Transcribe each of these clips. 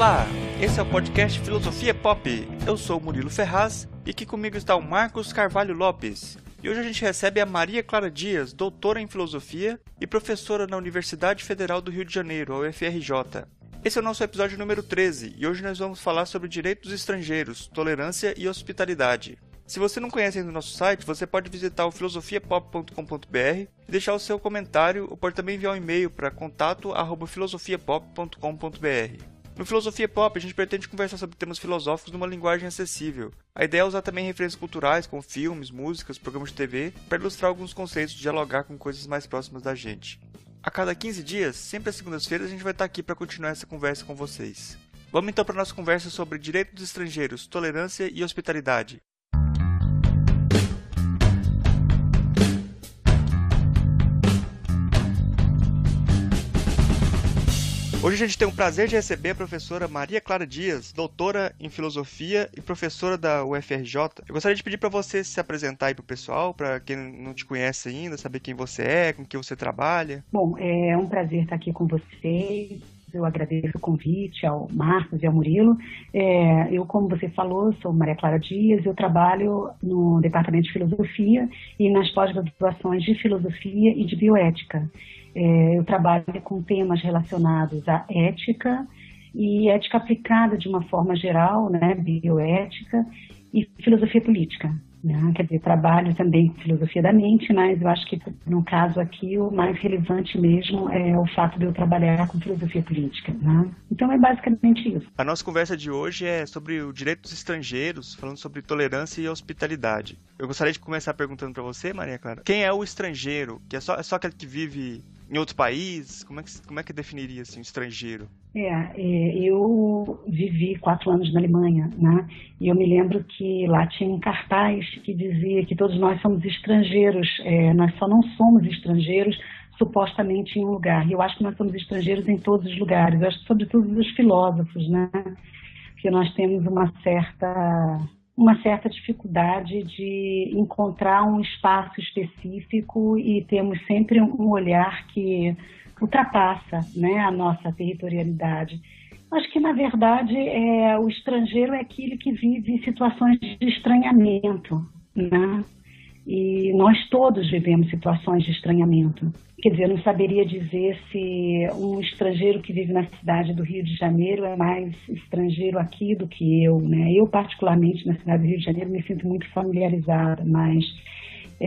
Olá, esse é o podcast Filosofia Pop. Eu sou o Murilo Ferraz e aqui comigo está o Marcos Carvalho Lopes. E hoje a gente recebe a Maria Clara Dias, doutora em Filosofia e professora na Universidade Federal do Rio de Janeiro, a UFRJ. Esse é o nosso episódio número 13 e hoje nós vamos falar sobre direitos dos estrangeiros, tolerância e hospitalidade. Se você não conhece ainda o nosso site, você pode visitar o filosofiapop.com.br e deixar o seu comentário ou pode também enviar um e-mail para contato@filosofiapop.com.br. No Filosofia Pop, a gente pretende conversar sobre temas filosóficos numa linguagem acessível. A ideia é usar também referências culturais, como filmes, músicas, programas de TV, para ilustrar alguns conceitos e dialogar com coisas mais próximas da gente. A cada 15 dias, sempre às segundas-feiras, a gente vai estar aqui para continuar essa conversa com vocês. Vamos então para a nossa conversa sobre direitos dos estrangeiros, tolerância e hospitalidade. Hoje a gente tem o prazer de receber a professora Maria Clara Dias, doutora em filosofia e professora da UFRJ. Eu gostaria de pedir para você se apresentar aí para o pessoal, para quem não te conhece ainda, saber quem você é, com que você trabalha. Bom, é um prazer estar aqui com vocês. Eu agradeço o convite ao Marcos e ao Murilo. Eu, como você falou, sou Maria Clara Dias, eu trabalho no Departamento de Filosofia e nas pós-graduações de Filosofia e de Bioética. Eu trabalho com temas relacionados à ética e ética aplicada de uma forma geral, né, bioética e filosofia política. Né? Quer dizer, trabalho também com filosofia da mente, mas eu acho que no caso aqui o mais relevante mesmo é o fato de eu trabalhar com filosofia política. Né? Então é basicamente isso. A nossa conversa de hoje é sobre o direito dos estrangeiros, falando sobre tolerância e hospitalidade. Eu gostaria de começar perguntando para você, Maria Clara, quem é o estrangeiro? Que é só aquele que vive em outro país? Como é que definiria assim, o estrangeiro? Eu vivi 4 anos na Alemanha, né? E eu me lembro que lá tinha um cartaz que dizia que todos nós somos estrangeiros, nós só não somos estrangeiros supostamente em um lugar. E eu acho que nós somos estrangeiros em todos os lugares. Eu acho que sobretudo os filósofos, né? Porque nós temos uma certa dificuldade de encontrar um espaço específico e temos sempre um olhar que ultrapassa, né, a nossa territorialidade. Acho que, na verdade, o estrangeiro é aquele que vive situações de estranhamento, né? E nós todos vivemos situações de estranhamento. Quer dizer, eu não saberia dizer se um estrangeiro que vive na cidade do Rio de Janeiro é mais estrangeiro aqui do que eu, né? Eu, particularmente, na cidade do Rio de Janeiro, me sinto muito familiarizada, mas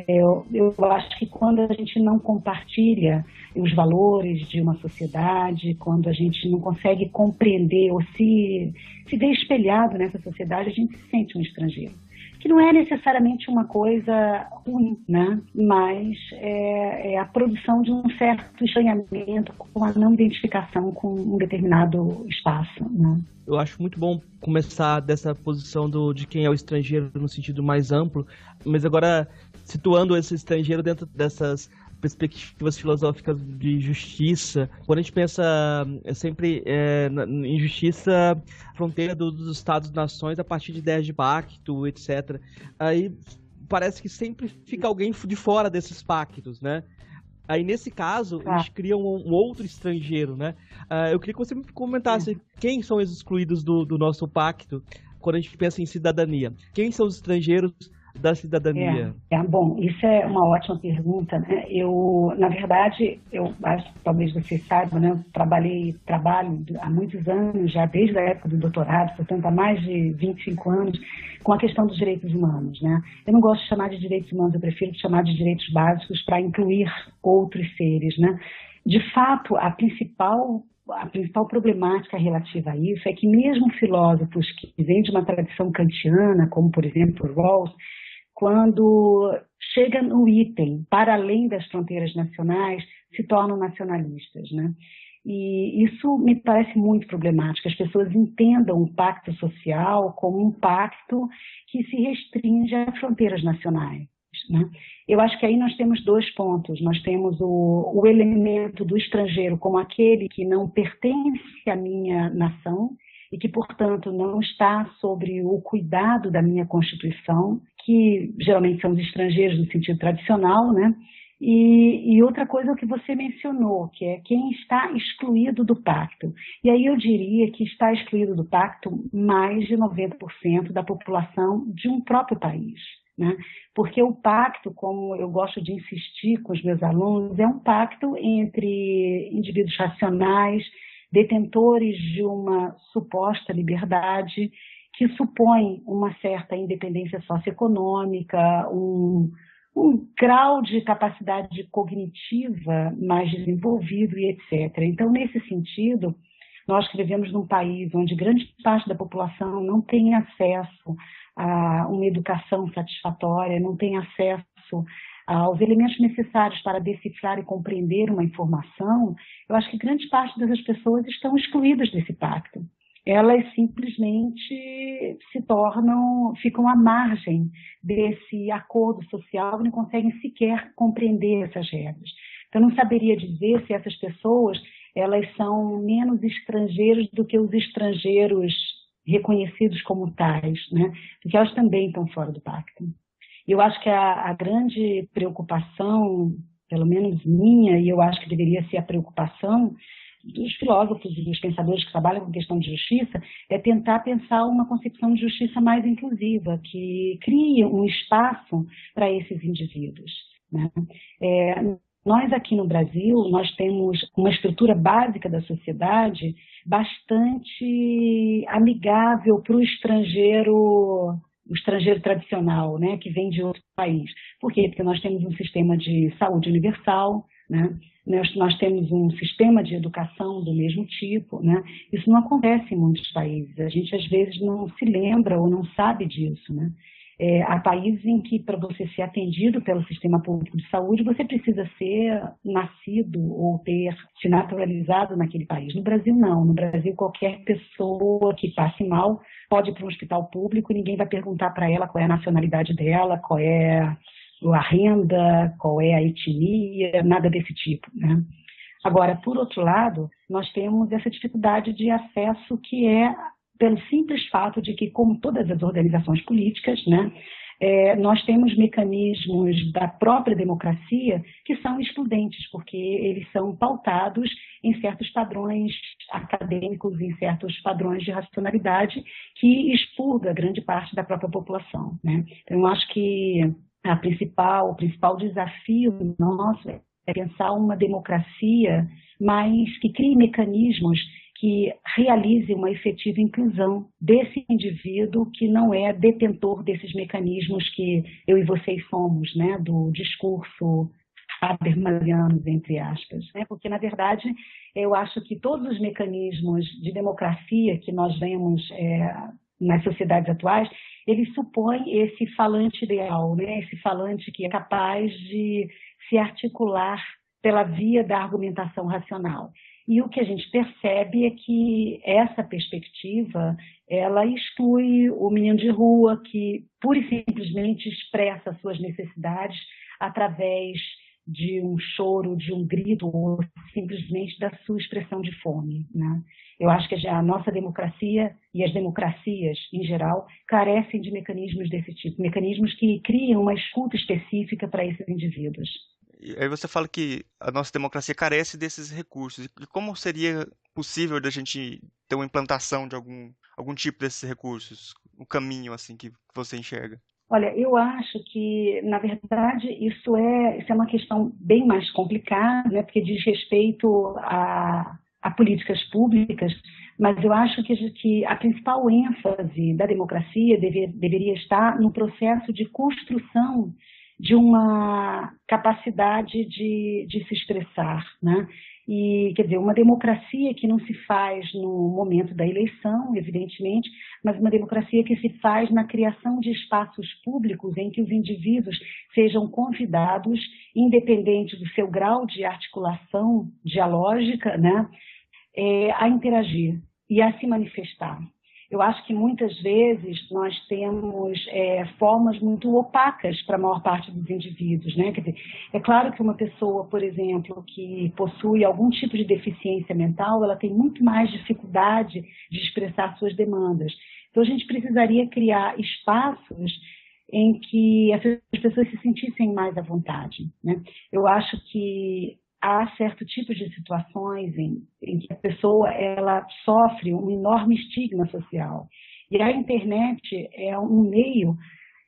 eu acho que quando a gente não compartilha os valores de uma sociedade, quando a gente não consegue compreender ou se ver espelhado nessa sociedade, a gente se sente um estrangeiro. Que não é necessariamente uma coisa ruim, né? Mas é a produção de um certo estranhamento com a não identificação com um determinado espaço, né? Eu acho muito bom começar dessa posição de quem é o estrangeiro no sentido mais amplo, mas agora situando esse estrangeiro dentro dessas perspectivas filosóficas de justiça. Quando a gente pensa sempre em justiça, fronteira dos Estados-nações a partir de ideias de pacto, etc. Aí parece que sempre fica alguém de fora desses pactos, né? Aí, nesse caso, a gente cria um outro estrangeiro, né? Eu queria que você me comentasse quem são os excluídos do nosso pacto quando a gente pensa em cidadania. Quem são os estrangeiros da cidadania? Bom, isso é uma ótima pergunta, né? Na verdade, eu acho que talvez você saiba, né? Eu trabalho há muitos anos, já desde a época do doutorado, portanto há mais de 25 anos, com a questão dos direitos humanos, né? Eu não gosto de chamar de direitos humanos, eu prefiro chamar de direitos básicos para incluir outros seres, né? De fato, a principal problemática relativa a isso é que mesmo filósofos que vêm de uma tradição kantiana, como por exemplo Rawls, quando chega no item para além das fronteiras nacionais, se tornam nacionalistas, né? E isso me parece muito problemático. As pessoas entendam o pacto social como um pacto que se restringe a fronteiras nacionais, né? Eu acho que aí nós temos 2 pontos. Nós temos o elemento do estrangeiro como aquele que não pertence à minha nação e que, portanto, não está sobre o cuidado da minha Constituição, que geralmente são os estrangeiros no sentido tradicional, né? E outra coisa é o que você mencionou, que é quem está excluído do pacto. E aí eu diria que está excluído do pacto mais de 90% da população de um próprio país, né? Porque o pacto, como eu gosto de insistir com os meus alunos, é um pacto entre indivíduos racionais, detentores de uma suposta liberdade, que supõe uma certa independência socioeconômica, um grau de capacidade cognitiva mais desenvolvido e etc. Então, nesse sentido, nós que vivemos num país onde grande parte da população não tem acesso a uma educação satisfatória, não tem acesso aos elementos necessários para decifrar e compreender uma informação, eu acho que grande parte dessas pessoas estão excluídas desse pacto. Elas simplesmente ficam à margem desse acordo social e não conseguem sequer compreender essas regras. Então, eu não saberia dizer se essas pessoas elas são menos estrangeiros do que os estrangeiros reconhecidos como tais, né? Porque elas também estão fora do pacto. Eu acho que a grande preocupação, pelo menos minha, e eu acho que deveria ser a preocupação dos filósofos e dos pensadores que trabalham com questão de justiça, é tentar pensar uma concepção de justiça mais inclusiva, que crie um espaço para esses indivíduos, né? Nós aqui no Brasil, nós temos uma estrutura básica da sociedade bastante amigável para o estrangeiro tradicional, né, que vem de outro país. Por quê? Porque nós temos um sistema de saúde universal, né? Nós temos um sistema de educação do mesmo tipo, né? Isso não acontece em muitos países. A gente, às vezes, não se lembra ou não sabe disso, né? Há países em que, para você ser atendido pelo sistema público de saúde, você precisa ser nascido ou ter se naturalizado naquele país. No Brasil, não. No Brasil, qualquer pessoa que passe mal pode ir para um hospital público e ninguém vai perguntar para ela qual é a nacionalidade dela, qual é a renda, qual é a etnia, nada desse tipo, né? Agora, por outro lado, nós temos essa dificuldade de acesso que é pelo simples fato de que, como todas as organizações políticas, né, nós temos mecanismos da própria democracia que são excludentes, porque eles são pautados em certos padrões acadêmicos, em certos padrões de racionalidade que expurga grande parte da própria população, né? Então, eu acho que o principal desafio nosso é pensar uma democracia, mas que crie mecanismos que realize uma efetiva inclusão desse indivíduo que não é detentor desses mecanismos que eu e vocês somos, né, do discurso habermasiano, entre aspas, né? Porque, na verdade, eu acho que todos os mecanismos de democracia que nós vemos nas sociedades atuais, eles supõem esse falante ideal, né? Esse falante que é capaz de se articular pela via da argumentação racional. E o que a gente percebe é que essa perspectiva, ela exclui o menino de rua que pura e simplesmente expressa suas necessidades através de um choro, de um grito, ou simplesmente da sua expressão de fome, né? Eu acho que a nossa democracia e as democracias, em geral, carecem de mecanismos desse tipo, mecanismos que criam uma escuta específica para esses indivíduos. E aí você fala que a nossa democracia carece desses recursos. E como seria possível da gente ter uma implantação de algum tipo desses recursos? O caminho assim que você enxerga? Olha, eu acho que, na verdade, isso é uma questão bem mais complicada, né, porque diz respeito a políticas públicas, mas eu acho que a principal ênfase da democracia deveria estar no processo de construção de uma capacidade de se expressar, né? E, quer dizer, uma democracia que não se faz no momento da eleição, evidentemente, mas uma democracia que se faz na criação de espaços públicos em que os indivíduos sejam convidados, independente do seu grau de articulação dialógica, né, a interagir e a se manifestar. Eu acho que muitas vezes nós temos formas muito opacas para a maior parte dos indivíduos, né? Quer dizer, é claro que uma pessoa, por exemplo, que possui algum tipo de deficiência mental, ela tem muito mais dificuldade de expressar suas demandas. Então, a gente precisaria criar espaços em que essas pessoas se sentissem mais à vontade, né? Eu acho que há certo tipo de situações em que a pessoa ela sofre um enorme estigma social. E a internet é um meio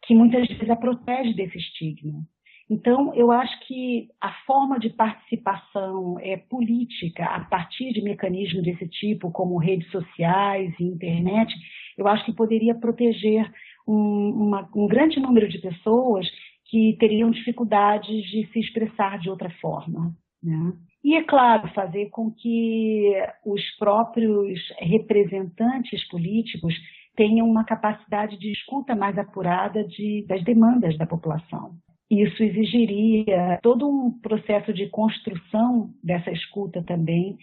que muitas vezes a protege desse estigma. Então, eu acho que a forma de participação política a partir de mecanismos desse tipo, como redes sociais e internet, eu acho que poderia proteger um grande número de pessoas que teriam dificuldades de se expressar de outra forma, né? E, é claro, fazer com que os próprios representantes políticos tenham uma capacidade de escuta mais apurada das demandas da população. Isso exigiria todo um processo de construção dessa escuta também,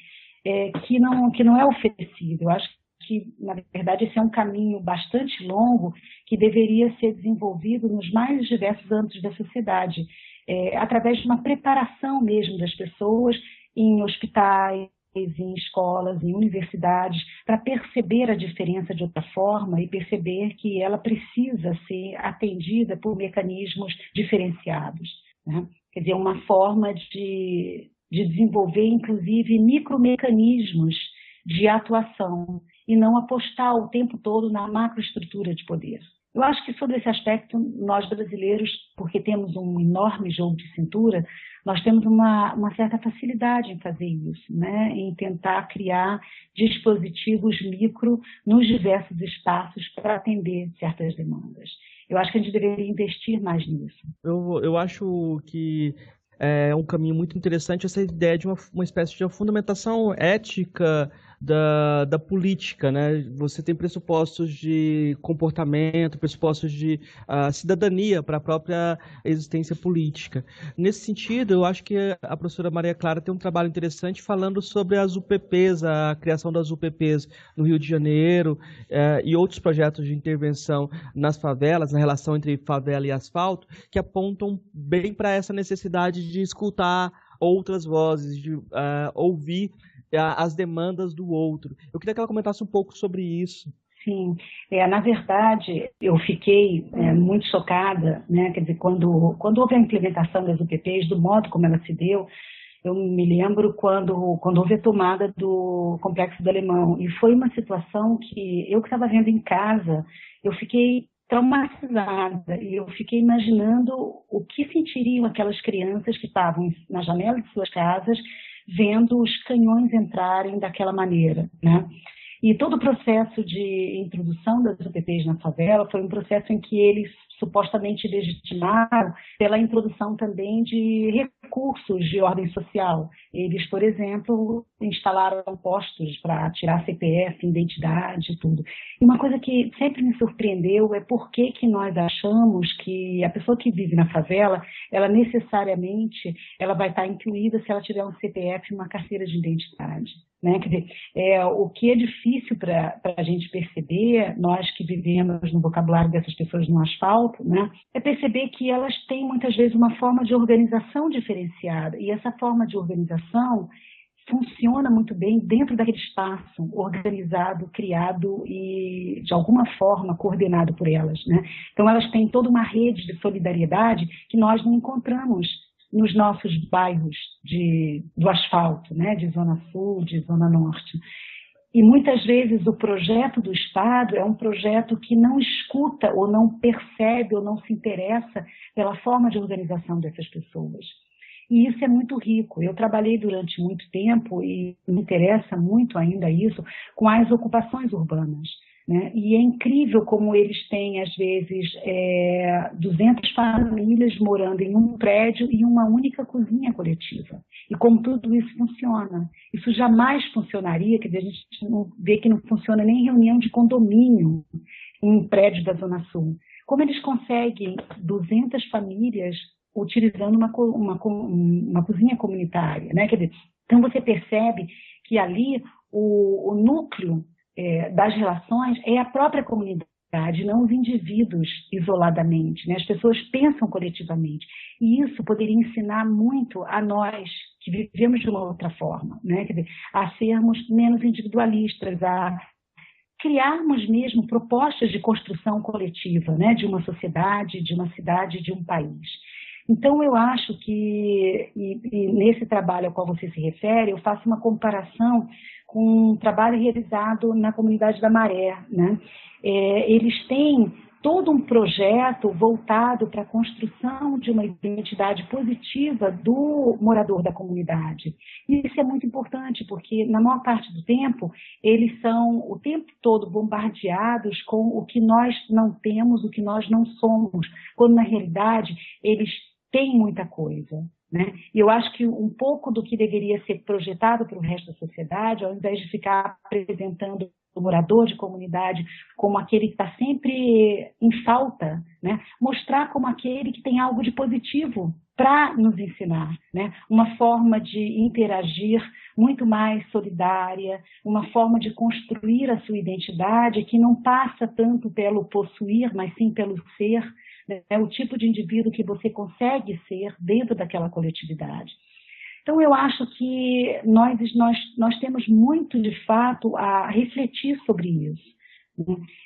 que não é oferecido. Eu acho que, na verdade, esse é um caminho bastante longo que deveria ser desenvolvido nos mais diversos âmbitos da sociedade, através de uma preparação mesmo das pessoas em hospitais, em escolas, em universidades, para perceber a diferença de outra forma e perceber que ela precisa ser atendida por mecanismos diferenciados, né? Quer dizer, uma forma de desenvolver, inclusive, micromecanismos de atuação e não apostar o tempo todo na macroestrutura de poder. Eu acho que sobre esse aspecto, nós brasileiros, porque temos um enorme jogo de cintura, nós temos uma certa facilidade em fazer isso, né? Em tentar criar dispositivos micro nos diversos espaços para atender certas demandas. Eu acho que a gente deveria investir mais nisso. Eu acho que é um caminho muito interessante essa ideia de uma espécie de fundamentação ética da política, né? Você tem pressupostos de comportamento, pressupostos de cidadania para a própria existência política. Nesse sentido, eu acho que a professora Maria Clara tem um trabalho interessante falando sobre as UPPs, a criação das UPPs no Rio de Janeiro e outros projetos de intervenção nas favelas, na relação entre favela e asfalto, que apontam bem para essa necessidade de escutar outras vozes, de ouvir as demandas do outro. Eu queria que ela comentasse um pouco sobre isso. Sim, na verdade, eu fiquei muito chocada, né? Quer dizer, quando houve a implementação das UPPs, do modo como ela se deu, eu me lembro quando houve a tomada do Complexo do Alemão, e foi uma situação que eu que estava vendo em casa, eu fiquei traumatizada, e eu fiquei imaginando o que sentiriam aquelas crianças que estavam na janela de suas casas, vendo os canhões entrarem daquela maneira, né? E todo o processo de introdução das UPPs na favela foi um processo em que eles supostamente legitimaram pela introdução também de recursos de ordem social. Eles, por exemplo, instalaram postos para tirar CPF, identidade e tudo. E uma coisa que sempre me surpreendeu é por que nós achamos que a pessoa que vive na favela, ela necessariamente vai estar incluída se ela tiver um CPF e uma carteira de identidade. Né? Quer dizer, o que é difícil para a gente perceber, nós que vivemos no vocabulário dessas pessoas no asfalto, né? É perceber que elas têm muitas vezes uma forma de organização diferenciada, e essa forma de organização funciona muito bem dentro daquele espaço organizado, criado e, de alguma forma, coordenado por elas, né? Então, elas têm toda uma rede de solidariedade que nós não encontramos nos nossos bairros do asfalto, né? De Zona Sul, de Zona Norte. E muitas vezes o projeto do Estado é um projeto que não escuta ou não percebe ou não se interessa pela forma de organização dessas pessoas. E isso é muito rico. Eu trabalhei durante muito tempo, e me interessa muito ainda isso, com as ocupações urbanas, né? E é incrível como eles têm, às vezes, 200 famílias morando em um prédio e uma única cozinha coletiva. E como tudo isso funciona. Isso jamais funcionaria, quer dizer, a gente não vê que não funciona nem em reunião de condomínio em um prédio da Zona Sul. Como eles conseguem 200 famílias utilizando uma cozinha comunitária, né? Quer dizer, então você percebe que ali o núcleo das relações é a própria comunidade, não os indivíduos isoladamente, né? As pessoas pensam coletivamente. E isso poderia ensinar muito a nós, que vivemos de uma outra forma, né? Quer dizer, a sermos menos individualistas, a criarmos mesmo propostas de construção coletiva, né, de uma sociedade, de uma cidade, de um país. Então, eu acho que, e nesse trabalho ao qual você se refere, eu faço uma comparação com um trabalho realizado na comunidade da Maré, né? Eles têm todo um projeto voltado para a construção de uma identidade positiva do morador da comunidade. E isso é muito importante, porque na maior parte do tempo, eles são o tempo todo bombardeados com o que nós não temos, o que nós não somos, quando na realidade eles têm muita coisa, né? E eu acho que um pouco do que deveria ser projetado para o resto da sociedade, ao invés de ficar apresentando o morador de comunidade como aquele que está sempre em falta, né? Mostrar como aquele que tem algo de positivo para nos ensinar, né? Uma forma de interagir muito mais solidária, uma forma de construir a sua identidade que não passa tanto pelo possuir, mas sim pelo ser, né? É o tipo de indivíduo que você consegue ser dentro daquela coletividade. Então, eu acho que nós temos muito, de fato, a refletir sobre isso.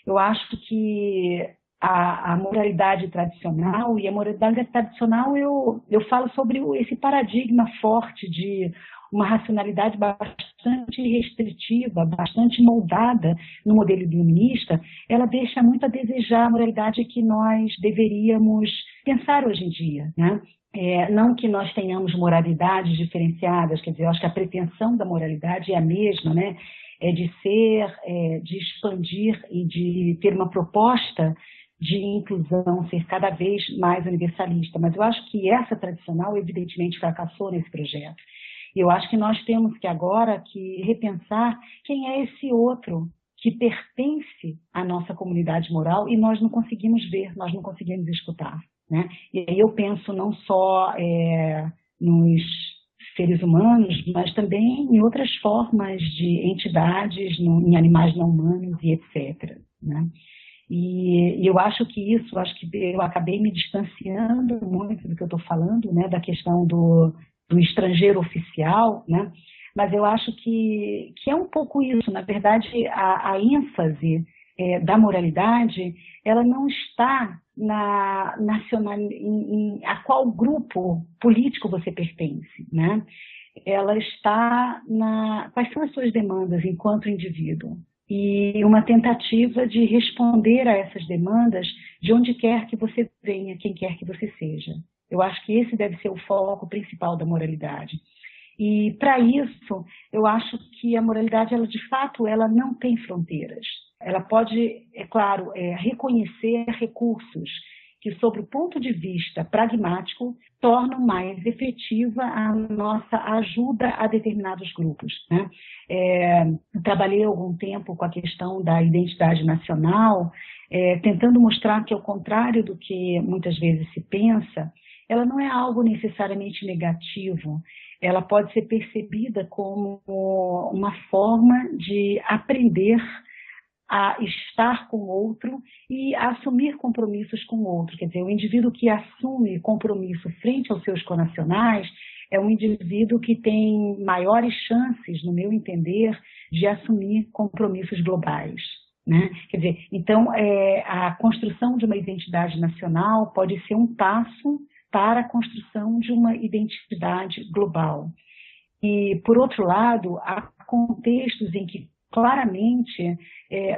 Eu acho que a moralidade tradicional, e a moralidade tradicional eu falo sobre esse paradigma forte de uma racionalidade bastante restritiva, bastante moldada no modelo iluminista, ela deixa muito a desejar a moralidade que nós deveríamos pensar hoje em dia, né? Não que nós tenhamos moralidades diferenciadas, quer dizer, eu acho que a pretensão da moralidade é a mesma, né? É de de expandir e de ter uma proposta de inclusão, ser cada vez mais universalista. Mas eu acho que essa tradicional, evidentemente, fracassou nesse projeto. E eu acho que nós temos que agora repensar quem é esse outro que pertence à nossa comunidade moral e nós não conseguimos ver, nós não conseguimos escutar, né? E aí eu penso não só nos seres humanos, mas também em outras formas de entidades, em animais não humanos e etc., né? E eu acho que eu acabei me distanciando muito do que eu estou falando, né, da questão do estrangeiro oficial, né? Mas eu acho que é um pouco isso. Na verdade, a ênfase da moralidade, ela não está a qual grupo político você pertence, né? Ela está quais são as suas demandas enquanto indivíduo. E uma tentativa de responder a essas demandas de onde quer que você venha, quem quer que você seja. Eu acho que esse deve ser o foco principal da moralidade. E, para isso, eu acho que a moralidade, ela, de fato, ela não tem fronteiras. Ela pode, é claro, reconhecer recursos que, sob o ponto de vista pragmático, tornam mais efetiva a nossa ajuda a determinados grupos, né? Trabalhei algum tempo com a questão da identidade nacional, tentando mostrar que, ao contrário do que muitas vezes se pensa, ela não é algo necessariamente negativo. Ela pode ser percebida como uma forma de aprender a estar com o outro e a assumir compromissos com o outro. Quer dizer, o indivíduo que assume compromisso frente aos seus conacionais é um indivíduo que tem maiores chances, no meu entender, de assumir compromissos globais, né? Quer dizer, então, a construção de uma identidade nacional pode ser um passo para a construção de uma identidade global. E, por outro lado, há contextos em que, claramente,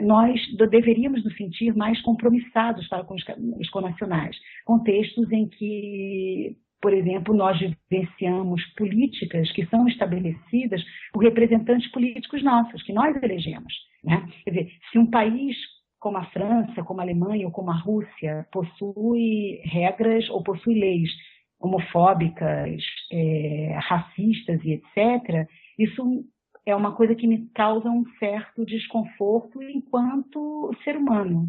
nós deveríamos nos sentir mais compromissados para com os conacionais. Contextos em que, por exemplo, nós vivenciamos políticas que são estabelecidas por representantes políticos nossos, que nós elegemos, né? Quer dizer, se um país como a França, como a Alemanha ou como a Rússia possui regras ou possui leis homofóbicas, racistas e etc., isso é uma coisa que me causa um certo desconforto enquanto ser humano.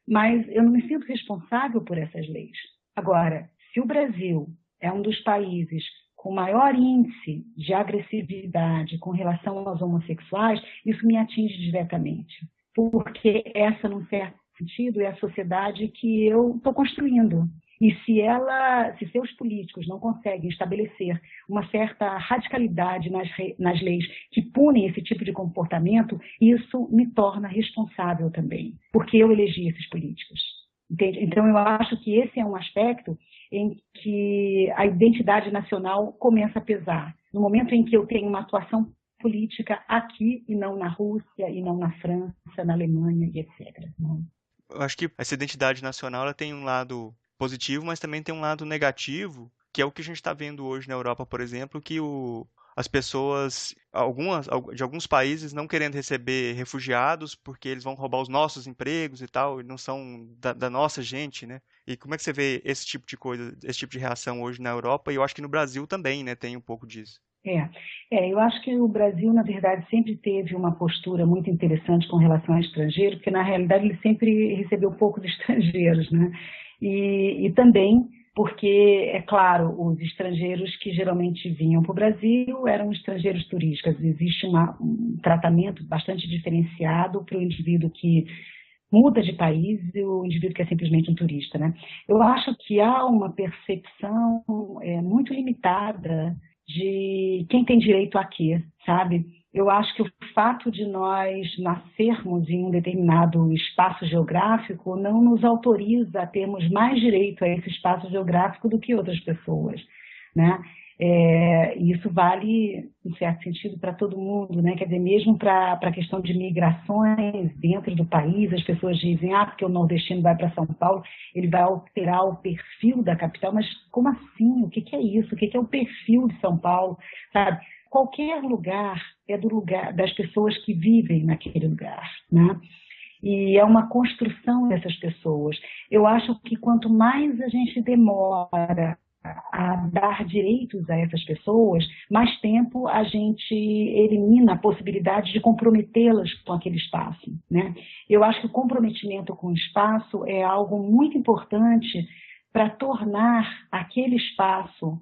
Mas eu não me sinto responsável por essas leis. Agora, se o Brasil é um dos países com maior índice de agressividade com relação aos homossexuais, isso me atinge diretamente. Porque essa, num certo sentido, é a sociedade que eu estou construindo. E se seus políticos não conseguem estabelecer uma certa radicalidade nas leis que punem esse tipo de comportamento, isso me torna responsável também, porque eu elegi esses políticos. Entende? Então, eu acho que esse é um aspecto em que a identidade nacional começa a pesar. No momento em que eu tenho uma atuação política aqui e não na Rússia, e não na França, na Alemanha e etc. Eu acho que essa identidade nacional ela tem um lado positivo, mas também tem um lado negativo, que é o que a gente está vendo hoje na Europa, por exemplo, que as pessoas, de alguns países, não querendo receber refugiados porque eles vão roubar os nossos empregos e tal, e não são da nossa gente, né? E como é que você vê esse tipo de coisa, esse tipo de reação hoje na Europa? E eu acho que no Brasil também, né, tem um pouco disso. Eu acho que o Brasil, na verdade, sempre teve uma postura muito interessante com relação a estrangeiros, porque, na realidade, ele sempre recebeu poucos estrangeiros, né? E também porque, é claro, os estrangeiros que geralmente vinham para o Brasil eram estrangeiros turísticos. Existe um tratamento bastante diferenciado para o indivíduo que muda de país e o indivíduo que é simplesmente um turista, né? Eu acho que há uma percepção muito limitada de quem tem direito a quê, sabe? Eu acho que o fato de nós nascermos em um determinado espaço geográfico não nos autoriza a termos mais direito a esse espaço geográfico do que outras pessoas, né? Isso vale, em certo sentido, para todo mundo, né? Quer dizer, mesmo para a questão de migrações dentro do país, as pessoas dizem, porque o nordestino vai para São Paulo, ele vai alterar o perfil da capital, mas como assim? O que é isso? O que é o perfil de São Paulo? Sabe? Qualquer lugar é do lugar das pessoas que vivem naquele lugar, né? E é uma construção dessas pessoas. Eu acho que quanto mais a gente demora a dar direitos a essas pessoas, mais tempo a gente elimina a possibilidade de comprometê-las com aquele espaço, né? Eu acho que o comprometimento com o espaço é algo muito importante para tornar aquele espaço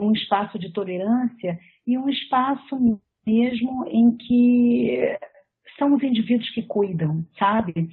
um espaço de tolerância e um espaço mesmo em que são os indivíduos que cuidam, sabe?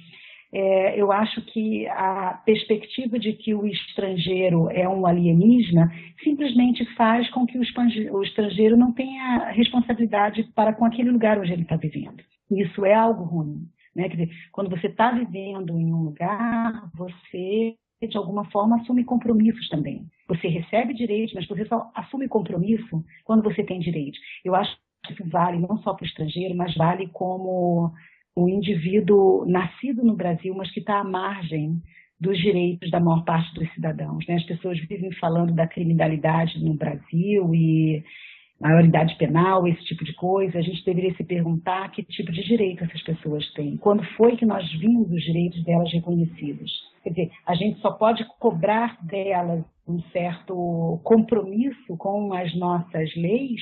Eu acho que a perspectiva de que o estrangeiro é um alienígena simplesmente faz com que o estrangeiro não tenha responsabilidade para com aquele lugar onde ele está vivendo. Isso é algo ruim, né? Quer dizer, quando você está vivendo em um lugar, você, de alguma forma, assume compromissos também. Você recebe direitos, mas você só assume compromisso quando você tem direitos. Eu acho que isso vale não só para o estrangeiro, mas vale como o indivíduo nascido no Brasil, mas que está à margem dos direitos da maior parte dos cidadãos, né? As pessoas vivem falando da criminalidade no Brasil e maioridade penal, esse tipo de coisa. A gente deveria se perguntar que tipo de direito essas pessoas têm. Quando foi que nós vimos os direitos delas reconhecidos? Quer dizer, a gente só pode cobrar delas um certo compromisso com as nossas leis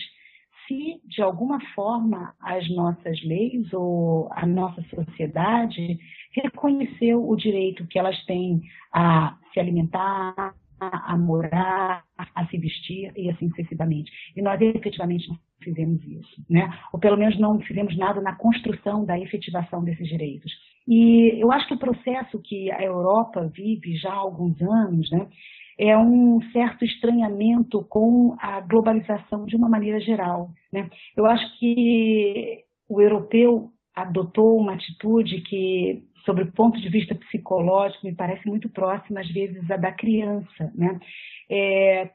se, de alguma forma, as nossas leis ou a nossa sociedade reconheceu o direito que elas têm a se alimentar, a morar, a se vestir e assim sucessivamente. E nós efetivamente não fizemos isso, né? Ou pelo menos não fizemos nada na construção da efetivação desses direitos. E eu acho que o processo que a Europa vive já há alguns anos, né, é um certo estranhamento com a globalização de uma maneira geral, né? Eu acho que o europeu adotou uma atitude que, sobre o ponto de vista psicológico, me parece muito próxima, às vezes, à da criança, né?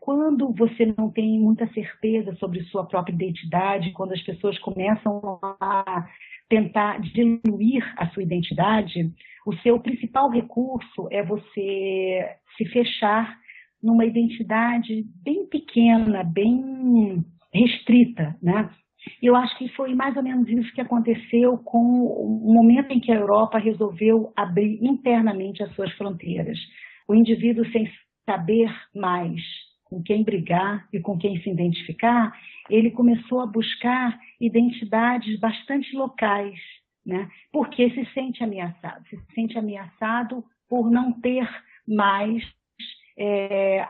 Quando você não tem muita certeza sobre sua própria identidade, quando as pessoas começam a tentar diluir a sua identidade, o seu principal recurso é você se fechar numa identidade bem pequena, bem restrita, né? Eu acho que foi mais ou menos isso que aconteceu com o momento em que a Europa resolveu abrir internamente as suas fronteiras. O indivíduo, sem saber mais com quem brigar e com quem se identificar, ele começou a buscar identidades bastante locais, né? Porque se sente ameaçado por não ter mais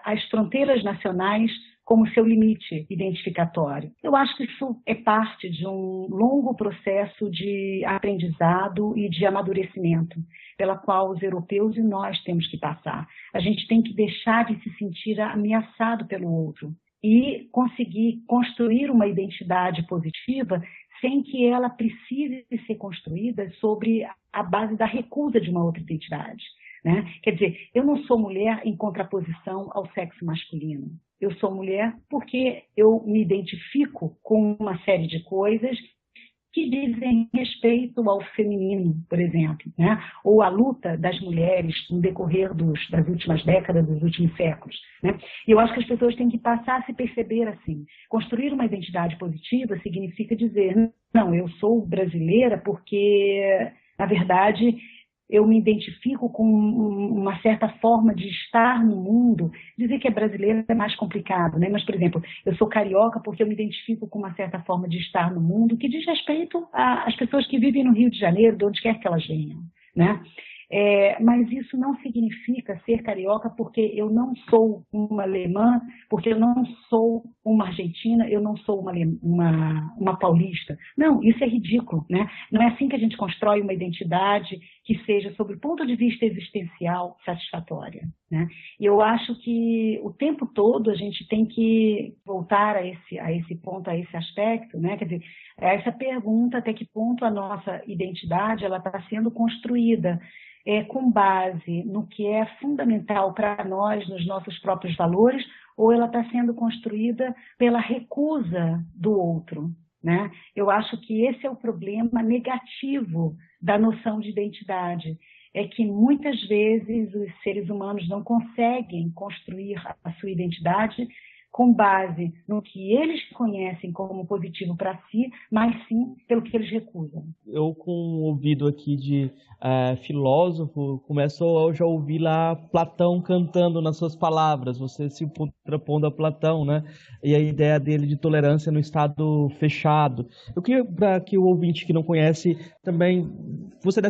as fronteiras nacionais como seu limite identificatório. Eu acho que isso é parte de um longo processo de aprendizado e de amadurecimento, pela qual os europeus e nós temos que passar. A gente tem que deixar de se sentir ameaçado pelo outro e conseguir construir uma identidade positiva sem que ela precise ser construída sobre a base da recusa de uma outra identidade, né? Quer dizer, eu não sou mulher em contraposição ao sexo masculino. Eu sou mulher porque eu me identifico com uma série de coisas que dizem respeito ao feminino, por exemplo, né? Ou à luta das mulheres no decorrer das últimas décadas, dos últimos séculos, né? E eu acho que as pessoas têm que passar a se perceber assim. Construir uma identidade positiva significa dizer, não, eu sou brasileira porque, na verdade, eu me identifico com uma certa forma de estar no mundo. Dizer que é brasileira é mais complicado, né? Mas, por exemplo, eu sou carioca porque eu me identifico com uma certa forma de estar no mundo que diz respeito às pessoas que vivem no Rio de Janeiro, de onde quer que elas venham, né? Mas isso não significa ser carioca porque eu não sou uma alemã, porque eu não sou uma argentina, eu não sou uma paulista. Não, isso é ridículo, né? Não é assim que a gente constrói uma identidade que seja, sob o ponto de vista existencial, satisfatória, né? E eu acho que o tempo todo a gente tem que voltar a esse ponto, a esse aspecto, né? Quer dizer, essa pergunta, até que ponto a nossa identidade ela está sendo construída com base no que é fundamental para nós, nos nossos próprios valores, ou ela está sendo construída pela recusa do outro, né? Eu acho que esse é o problema negativo da noção de identidade, é que muitas vezes os seres humanos não conseguem construir a sua identidade com base no que eles conhecem como positivo para si, mas sim pelo que eles recusam. Eu, com o ouvido aqui de filósofo, começo a já ouvir lá Platão cantando nas suas palavras, você se contrapondo a Platão, né? E a ideia dele de tolerância no estado fechado. Eu queria, para que o ouvinte que não conhece, também você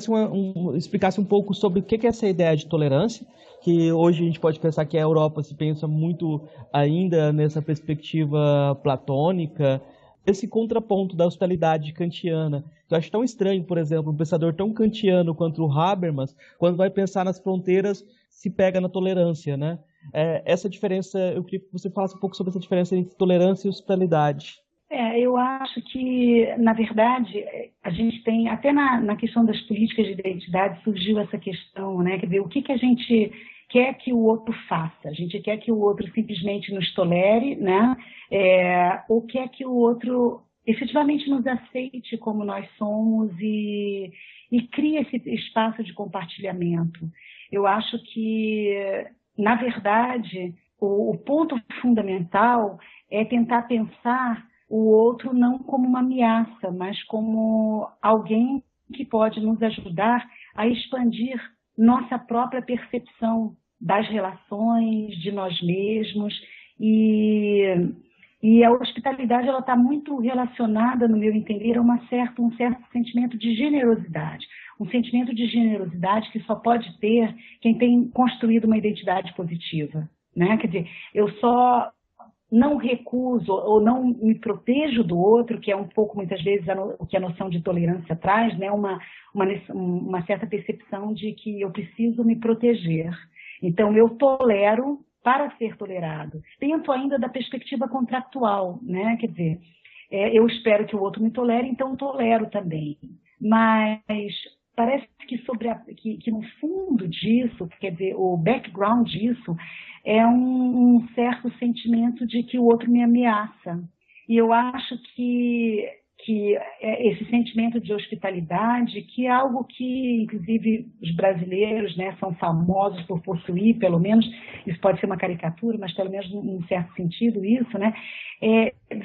explicasse um pouco sobre o que é essa ideia de tolerância, que hoje a gente pode pensar que a Europa se pensa muito ainda nessa perspectiva platônica, esse contraponto da hospitalidade kantiana. Eu acho tão estranho, por exemplo, um pensador tão kantiano quanto o Habermas, quando vai pensar nas fronteiras, se pega na tolerância, né? Essa diferença, eu queria que você falasse um pouco sobre essa diferença entre tolerância e hospitalidade. Eu acho que, na verdade, a gente tem, até na questão das políticas de identidade, surgiu essa questão, né? Quer dizer, o que a gente quer que o outro faça? A gente quer que o outro simplesmente nos tolere, né? Ou quer que o outro efetivamente nos aceite como nós somos e crie esse espaço de compartilhamento. Eu acho que, na verdade, o ponto fundamental é tentar pensar o outro não como uma ameaça, mas como alguém que pode nos ajudar a expandir nossa própria percepção das relações, de nós mesmos. E a hospitalidade ela está muito relacionada, no meu entender, a um certo sentimento de generosidade. Um sentimento de generosidade que só pode ter quem tem construído uma identidade positiva, né? Quer dizer, eu só não recuso ou não me protejo do outro, que é um pouco, muitas vezes, o que a noção de tolerância traz, né? Uma certa percepção de que eu preciso me proteger. Então, eu tolero para ser tolerado. Dentro ainda da perspectiva contractual, né? Quer dizer, eu espero que o outro me tolere, então tolero também. Mas parece que, que no fundo disso, quer dizer, o background disso é um certo sentimento de que o outro me ameaça. E eu acho que esse sentimento de hospitalidade, que é algo que, inclusive, os brasileiros, né, são famosos por possuir, pelo menos, isso pode ser uma caricatura, mas pelo menos num certo sentido isso, né,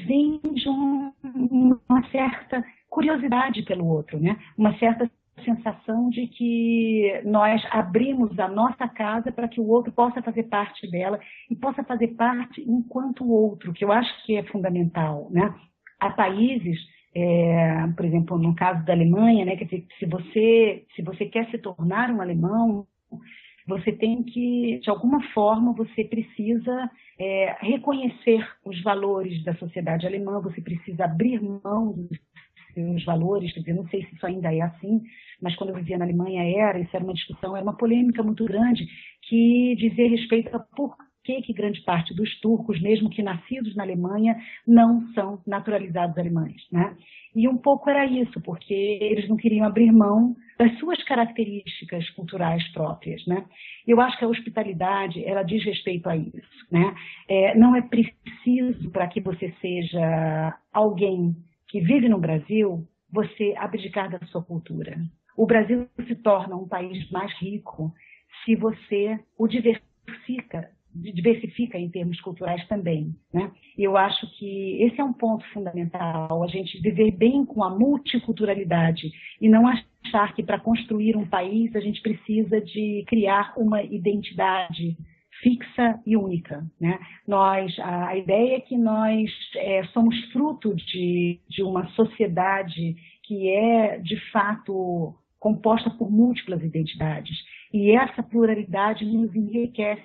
vem de uma certa curiosidade pelo outro, né, uma certa sensação de que nós abrimos a nossa casa para que o outro possa fazer parte dela e possa fazer parte enquanto o outro, que eu acho que é fundamental, né? Há países, por exemplo, no caso da Alemanha, né, quer dizer, se você quer se tornar um alemão, Você tem que, de alguma forma, você precisa reconhecer os valores da sociedade alemã, você precisa abrir mão dos seus valores, quer dizer, não sei se isso ainda é assim, mas quando eu vivia na Alemanha isso era uma discussão, era uma polêmica muito grande que dizia respeito a por que grande parte dos turcos, mesmo que nascidos na Alemanha, não são naturalizados alemães, né? E um pouco era isso, porque eles não queriam abrir mão das suas características culturais próprias, né? Eu acho que a hospitalidade, ela diz respeito a isso, né? Não é preciso, para que você seja alguém que vive no Brasil, você abdicar da sua cultura. O Brasil se torna um país mais rico se você o diversifica em termos culturais também, né? Eu acho que esse é um ponto fundamental, a gente viver bem com a multiculturalidade e não achar que para construir um país a gente precisa de criar uma identidade fixa e única, né? A ideia é que nós somos fruto de uma sociedade que é, de fato, composta por múltiplas identidades. E essa pluralidade nos enriquece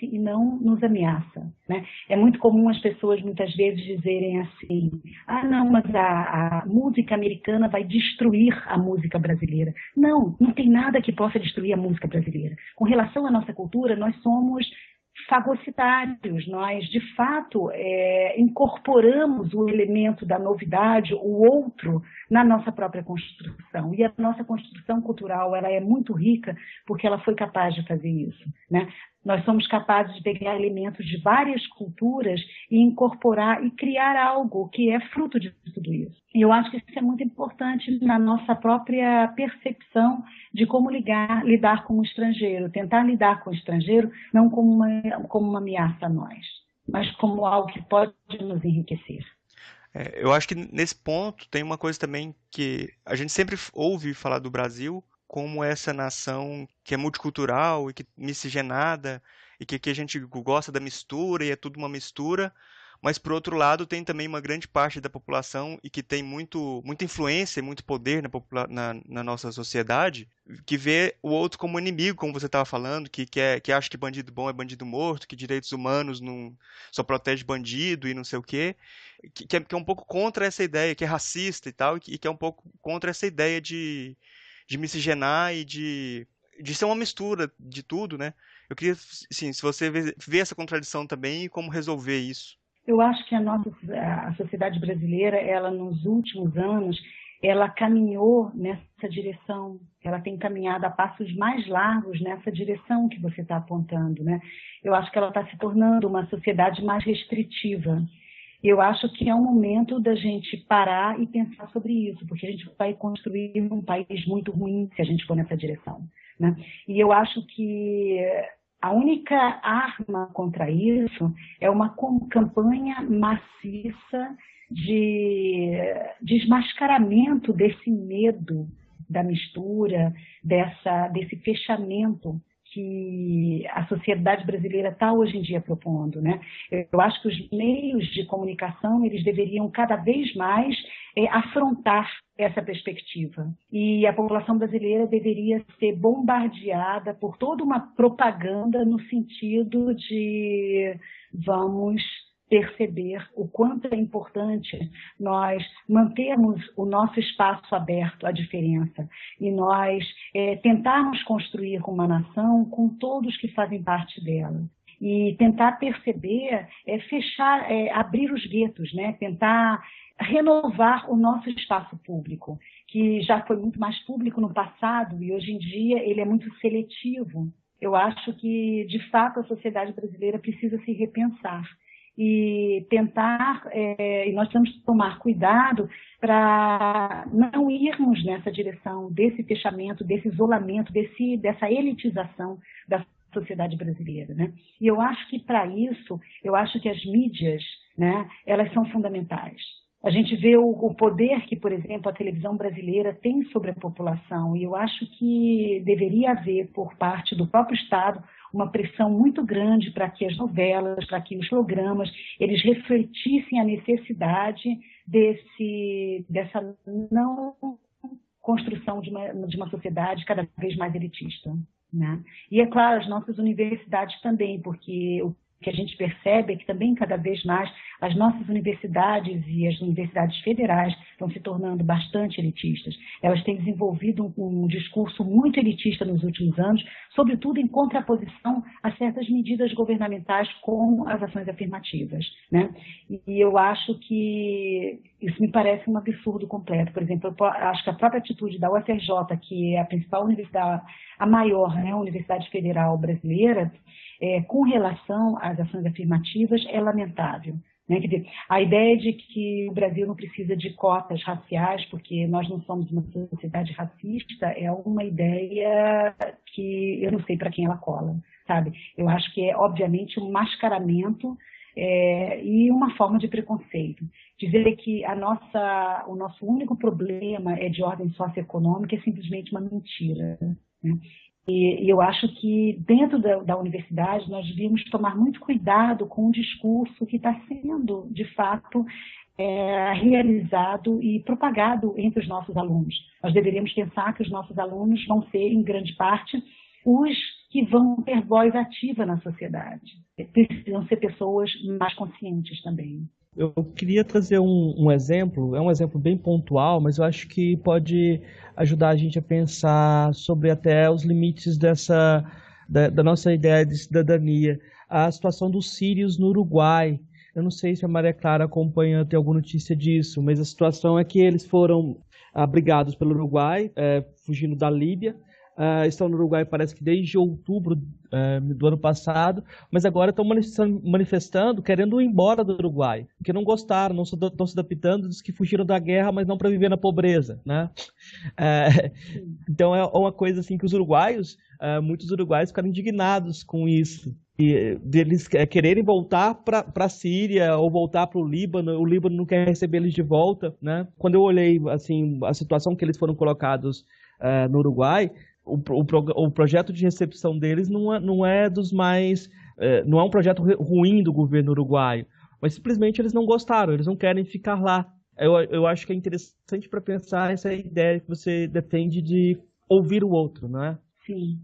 e não nos ameaça, né? É muito comum as pessoas muitas vezes dizerem assim: ah, não, mas a música americana vai destruir a música brasileira. Não tem nada que possa destruir a música brasileira. Com relação à nossa cultura, nós somos fagocitários, nós de fato incorporamos o elemento da novidade, o outro, na nossa própria construção. E a nossa construção cultural, ela é muito rica porque ela foi capaz de fazer isso, né? Nós somos capazes de pegar elementos de várias culturas e incorporar e criar algo que é fruto de tudo isso. E eu acho que isso é muito importante na nossa própria percepção de como lidar com o estrangeiro, tentar lidar com o estrangeiro não como uma ameaça a nós, mas como algo que pode nos enriquecer. Eu acho que nesse ponto tem uma coisa também que a gente sempre ouve falar do Brasil como essa nação que é multicultural e que miscigenada e que aqui a gente gosta da mistura e é tudo uma mistura, mas por outro lado tem também uma grande parte da população e que tem muita influência e muito poder na nossa sociedade, que vê o outro como inimigo, como você estava falando, que acha que bandido bom é bandido morto, que direitos humanos não só protege bandido e não sei o quê, que é um pouco contra essa ideia, que é racista e tal, e que é um pouco contra essa ideia de miscigenar e de ser uma mistura de tudo, né? Eu queria, sim, se você vê essa contradição também e como resolver isso. Eu acho que a sociedade brasileira, ela nos últimos anos, ela caminhou nessa direção, ela tem caminhado a passos mais largos nessa direção que você está apontando, né? Eu acho que ela está se tornando uma sociedade mais restritiva. Eu acho que é um momento da gente parar e pensar sobre isso, porque a gente vai construir um país muito ruim se a gente for nessa direção, né? E eu acho que a única arma contra isso é uma campanha maciça de desmascaramento desse medo da mistura, desse fechamento que a sociedade brasileira está hoje em dia propondo, né? Eu acho que os meios de comunicação eles deveriam cada vez mais afrontar essa perspectiva. E a população brasileira deveria ser bombardeada por toda uma propaganda no sentido de vamos perceber o quanto é importante nós mantermos o nosso espaço aberto à diferença e nós tentarmos construir uma nação com todos que fazem parte dela. E tentar perceber, abrir os guetos, né? Tentar renovar o nosso espaço público, que já foi muito mais público no passado e hoje em dia ele é muito seletivo. Eu acho que, de fato, a sociedade brasileira precisa se repensar e tentar, e nós temos que tomar cuidado para não irmos nessa direção desse fechamento, desse isolamento, dessa elitização da sociedade brasileira, né? E eu acho que para isso, eu acho que as mídias, né, elas são fundamentais. A gente vê o poder que, por exemplo, a televisão brasileira tem sobre a população e eu acho que deveria haver, por parte do próprio Estado, uma pressão muito grande para que as novelas, para que os programas, eles refletissem a necessidade dessa não construção de uma sociedade cada vez mais elitista. né? E, é claro, as nossas universidades também, porque o que a gente percebe é que também, cada vez mais, as nossas universidades e as universidades federais estão se tornando bastante elitistas. Elas têm desenvolvido um discurso muito elitista nos últimos anos, sobretudo em contraposição a certas medidas governamentais como as ações afirmativas, né? E eu acho que isso me parece um absurdo completo. Por exemplo, eu acho que a própria atitude da UFRJ, que é a principal universidade, a maior, né, universidade federal brasileira, com relação às ações afirmativas, é lamentável, né? Quer dizer, a ideia de que o Brasil não precisa de cotas raciais, porque nós não somos uma sociedade racista, é uma ideia que eu não sei para quem ela cola, sabe? Eu acho que é, obviamente, um mascaramento e uma forma de preconceito. Dizer que o nosso único problema é de ordem socioeconômica é simplesmente uma mentira, né? E eu acho que dentro da universidade nós devíamos tomar muito cuidado com o discurso que está sendo, de fato, realizado e propagado entre os nossos alunos. Nós deveríamos pensar que os nossos alunos vão ser, em grande parte, os que vão ter voz ativa na sociedade. Precisam ser pessoas mais conscientes também. Eu queria trazer um exemplo, é um exemplo bem pontual, mas eu acho que pode ajudar a gente a pensar sobre até os limites da nossa ideia de cidadania. A situação dos sírios no Uruguai. Eu não sei se a Maria Clara acompanha, tem alguma notícia disso, mas a situação é que eles foram abrigados pelo Uruguai, fugindo da Líbia. Estão no Uruguai, parece que desde outubro do ano passado, mas agora estão manifestando, querendo ir embora do Uruguai, porque não gostaram, não estão se adaptando, diz que fugiram da guerra, mas não para viver na pobreza, né? Então é uma coisa assim que os uruguaios, muitos uruguaios ficaram indignados com isso, e deles quererem voltar para a Síria ou voltar para o Líbano não quer receber eles de volta, né? Quando eu olhei assim a situação que eles foram colocados no Uruguai, o projeto de recepção deles não é dos mais... não é um projeto ruim do governo uruguaio, mas simplesmente eles não gostaram, eles não querem ficar lá. Eu acho que é interessante para pensar essa ideia que você defende de ouvir o outro, não é? Sim.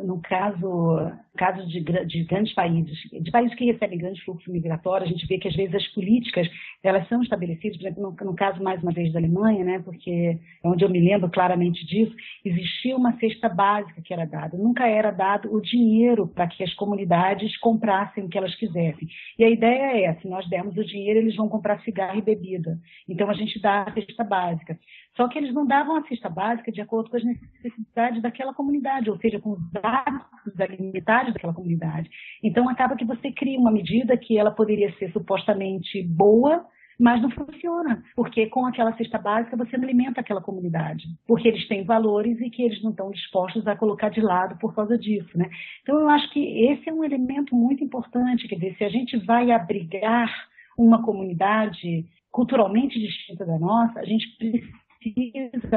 No caso de grandes países, de países que recebem grandes fluxos migratórios, a gente vê que às vezes as políticas elas são estabelecidas, por exemplo, no caso mais uma vez da Alemanha, né, porque é onde eu me lembro claramente disso, existia uma cesta básica que era dada, nunca era dado o dinheiro para que as comunidades comprassem o que elas quisessem. E a ideia é, se nós dermos o dinheiro, eles vão comprar cigarro e bebida. Então a gente dá a cesta básica. Só que eles não davam a cesta básica de acordo com as necessidades daquela comunidade, ou seja, com os hábitos alimentares daquela comunidade. Então, acaba que você cria uma medida que ela poderia ser supostamente boa, mas não funciona, porque com aquela cesta básica você não alimenta aquela comunidade, porque eles têm valores e que eles não estão dispostos a colocar de lado por causa disso, né? Então, eu acho que esse é um elemento muito importante, quer dizer, se a gente vai abrigar uma comunidade culturalmente distinta da nossa, a gente precisa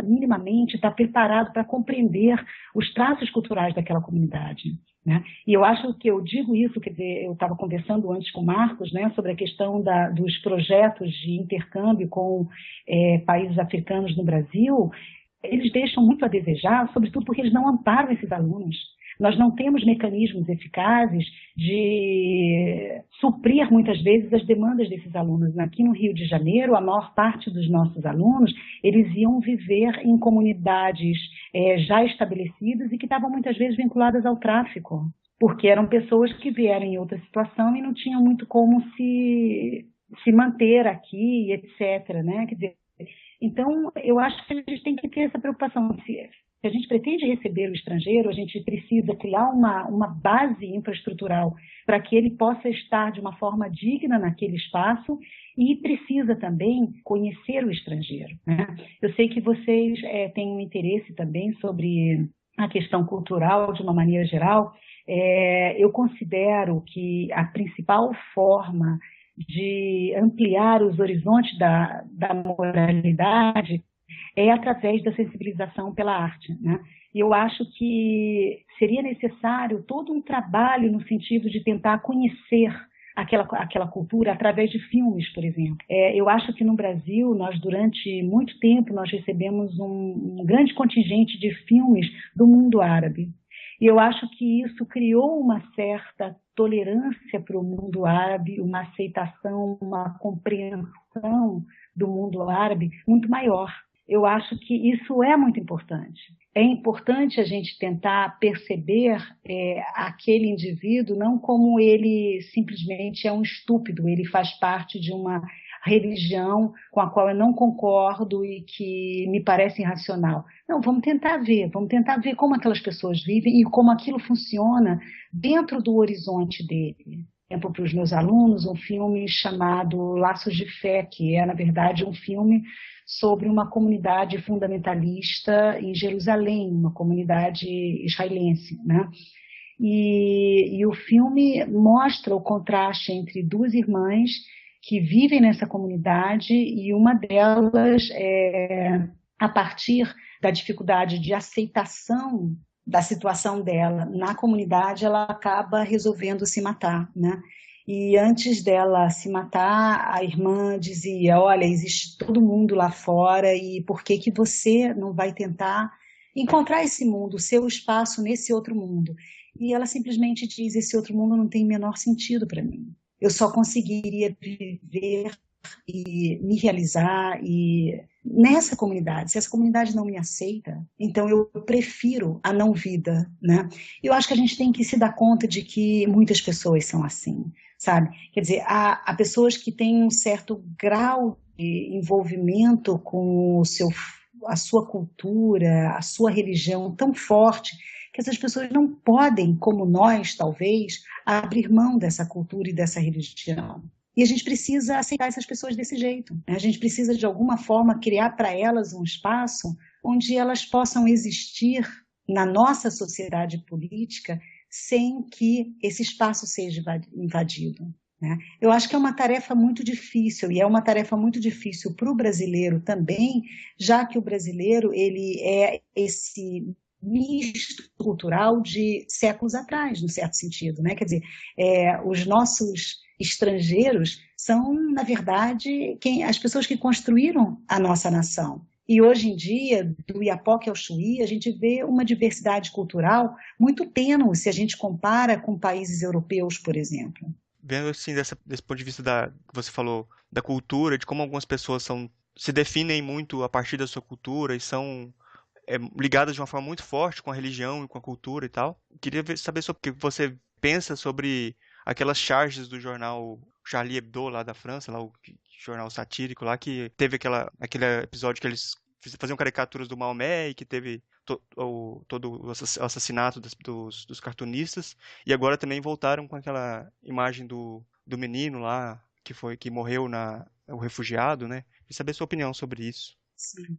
minimamente estar preparado para compreender os traços culturais daquela comunidade, né? E eu acho que eu digo isso, quer dizer, eu estava conversando antes com o Marcos, né, sobre a questão dos projetos de intercâmbio com países africanos no Brasil. Eles deixam muito a desejar, sobretudo porque eles não amparam esses alunos. Nós não temos mecanismos eficazes de suprir, muitas vezes, as demandas desses alunos. Aqui no Rio de Janeiro, a maior parte dos nossos alunos, eles iam viver em comunidades já estabelecidas e que estavam, muitas vezes, vinculadas ao tráfico, porque eram pessoas que vieram em outra situação e não tinham muito como se manter aqui, etc., né? Quer dizer, então, eu acho que a gente tem que ter essa preocupação. Se a gente pretende receber o estrangeiro, a gente precisa criar uma base infraestrutural para que ele possa estar de uma forma digna naquele espaço e precisa também conhecer o estrangeiro, né? Eu sei que vocês têm um interesse também sobre a questão cultural de uma maneira geral. Eu considero que a principal forma de ampliar os horizontes da moralidade é através da sensibilização pela arte, né? E eu acho que seria necessário todo um trabalho no sentido de tentar conhecer aquela cultura através de filmes, por exemplo. Eu acho que no Brasil, nós durante muito tempo, nós recebemos um grande contingente de filmes do mundo árabe. E eu acho que isso criou uma certa tolerância para o mundo árabe, uma aceitação, uma compreensão do mundo árabe muito maior. Eu acho que isso é muito importante. É importante a gente tentar perceber aquele indivíduo não como ele simplesmente é um estúpido, ele faz parte de uma religião com a qual eu não concordo e que me parece irracional. Não, vamos tentar ver como aquelas pessoas vivem e como aquilo funciona dentro do horizonte dele. Exemplo, para os meus alunos, um filme chamado Laços de Fé, que é, na verdade, um filme sobre uma comunidade fundamentalista em Jerusalém, uma comunidade israelense, né? E o filme mostra o contraste entre duas irmãs que vivem nessa comunidade e uma delas, a partir da dificuldade de aceitação da situação dela na comunidade, ela acaba resolvendo se matar, né? E antes dela se matar, a irmã dizia, olha, existe todo mundo lá fora e por que que você não vai tentar encontrar esse mundo, o seu espaço nesse outro mundo? E ela simplesmente diz, esse outro mundo não tem o menor sentido para mim. Eu só conseguiria viver e me realizar nessa comunidade. Se essa comunidade não me aceita, então eu prefiro a não vida, né? Eu acho que a gente tem que se dar conta de que muitas pessoas são assim, sabe? Quer dizer, há pessoas que têm um certo grau de envolvimento com a sua cultura, a sua religião tão forte, que essas pessoas não podem, como nós, talvez, abrir mão dessa cultura e dessa religião. E a gente precisa aceitar essas pessoas desse jeito, né? A gente precisa, de alguma forma, criar para elas um espaço onde elas possam existir na nossa sociedade política sem que esse espaço seja invadido, né? Eu acho que é uma tarefa muito difícil, e é uma tarefa muito difícil para o brasileiro também, já que o brasileiro ele é esse misto cultural de séculos atrás, no certo sentido, né? Quer dizer, os nossos estrangeiros são, na verdade, as pessoas que construíram a nossa nação. E hoje em dia, do Iapoque ao Chuí, a gente vê uma diversidade cultural muito tênue se a gente compara com países europeus, por exemplo. Vendo assim, desse ponto de vista que você falou, da cultura, de como algumas pessoas se definem muito a partir da sua cultura e são ligadas de uma forma muito forte com a religião e com a cultura e tal. Queria saber sobre o que você pensa sobre aquelas charges do jornal Charlie Hebdo lá da França, lá o jornal satírico lá, que teve aquele episódio que eles faziam caricaturas do Maomé e que teve todo o assassinato dos cartunistas, e agora também voltaram com aquela imagem do menino lá que morreu o refugiado, né? Queria saber a sua opinião sobre isso. Sim.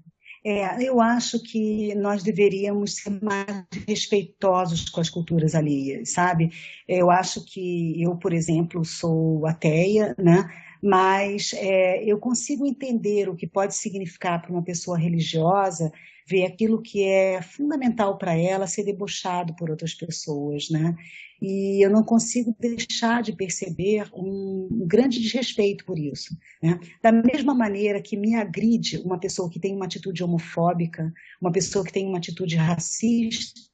Eu acho que nós deveríamos ser mais respeitosos com as culturas alheias, sabe? Eu acho que eu, por exemplo, sou ateia, né? Mas eu consigo entender o que pode significar para uma pessoa religiosa ver aquilo que é fundamental para ela ser debochado por outras pessoas, né? E eu não consigo deixar de perceber um grande desrespeito por isso, né? Da mesma maneira que me agride uma pessoa que tem uma atitude homofóbica, uma pessoa que tem uma atitude racista,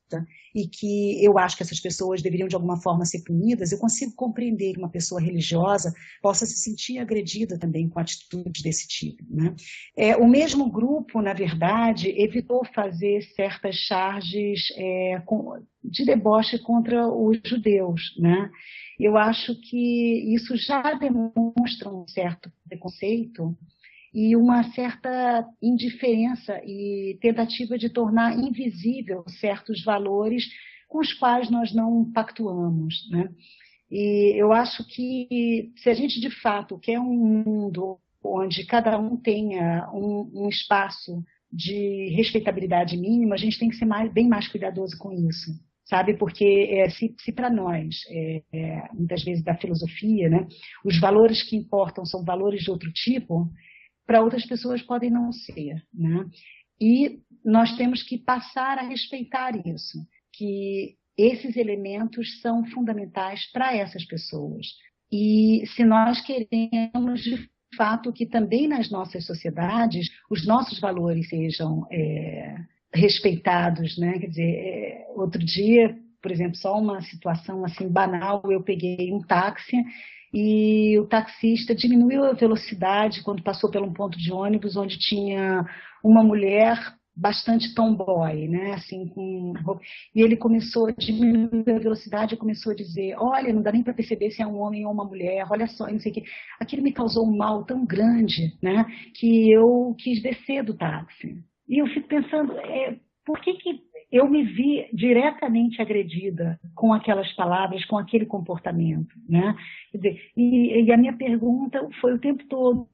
e que eu acho que essas pessoas deveriam de alguma forma ser punidas, eu consigo compreender que uma pessoa religiosa possa se sentir agredida também com atitudes desse tipo, né? O mesmo grupo, na verdade, evitou fazer certas charges de deboche contra os judeus, né? Eu acho que isso já demonstra um certo preconceito e uma certa indiferença e tentativa de tornar invisível certos valores com os quais nós não pactuamos, né? E eu acho que se a gente de fato quer um mundo onde cada um tenha um espaço de respeitabilidade mínima, a gente tem que ser bem mais cuidadoso com isso, sabe? Porque se para nós, muitas vezes da filosofia, né, os valores que importam são valores de outro tipo, para outras pessoas podem não ser, né? E nós temos que passar a respeitar isso, que esses elementos são fundamentais para essas pessoas. E se nós queremos, de fato, que também nas nossas sociedades os nossos valores sejam respeitados, né? Quer dizer, outro dia, por exemplo, só uma situação assim banal, eu peguei um táxi e o taxista diminuiu a velocidade quando passou por um ponto de ônibus onde tinha uma mulher bastante tomboy, né? Assim, e ele começou a diminuir a velocidade e começou a dizer, olha, não dá nem para perceber se é um homem ou uma mulher, olha só, não sei o que. Aquilo me causou um mal tão grande, né? Que eu quis descer do táxi. E eu fico pensando, por que eu me vi diretamente agredida com aquelas palavras, com aquele comportamento, né? Quer dizer, e a minha pergunta foi o tempo todo,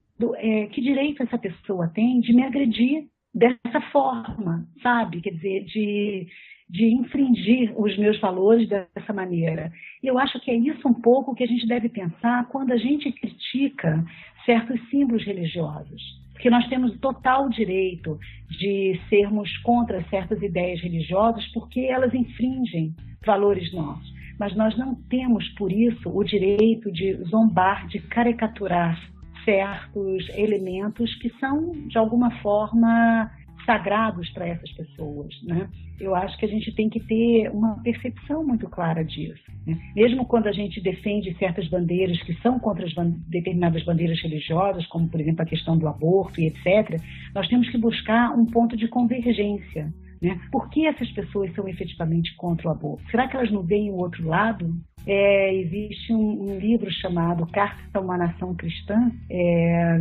que direito essa pessoa tem de me agredir dessa forma, sabe? Quer dizer, de infringir os meus valores dessa maneira. E eu acho que é isso um pouco que a gente deve pensar quando a gente critica certos símbolos religiosos. Porque nós temos total direito de sermos contra certas ideias religiosas porque elas infringem valores nossos. Mas nós não temos, por isso, o direito de zombar, de caricaturar certos elementos que são, de alguma forma, sagrados para essas pessoas, né? Eu acho que a gente tem que ter uma percepção muito clara disso, né? Mesmo quando a gente defende certas bandeiras que são contra determinadas bandeiras religiosas, como, por exemplo, a questão do aborto e etc., nós temos que buscar um ponto de convergência, né? Por que essas pessoas são efetivamente contra o aborto? Será que elas não veem o outro lado? Existe um livro chamado Carta a uma Nação Cristã,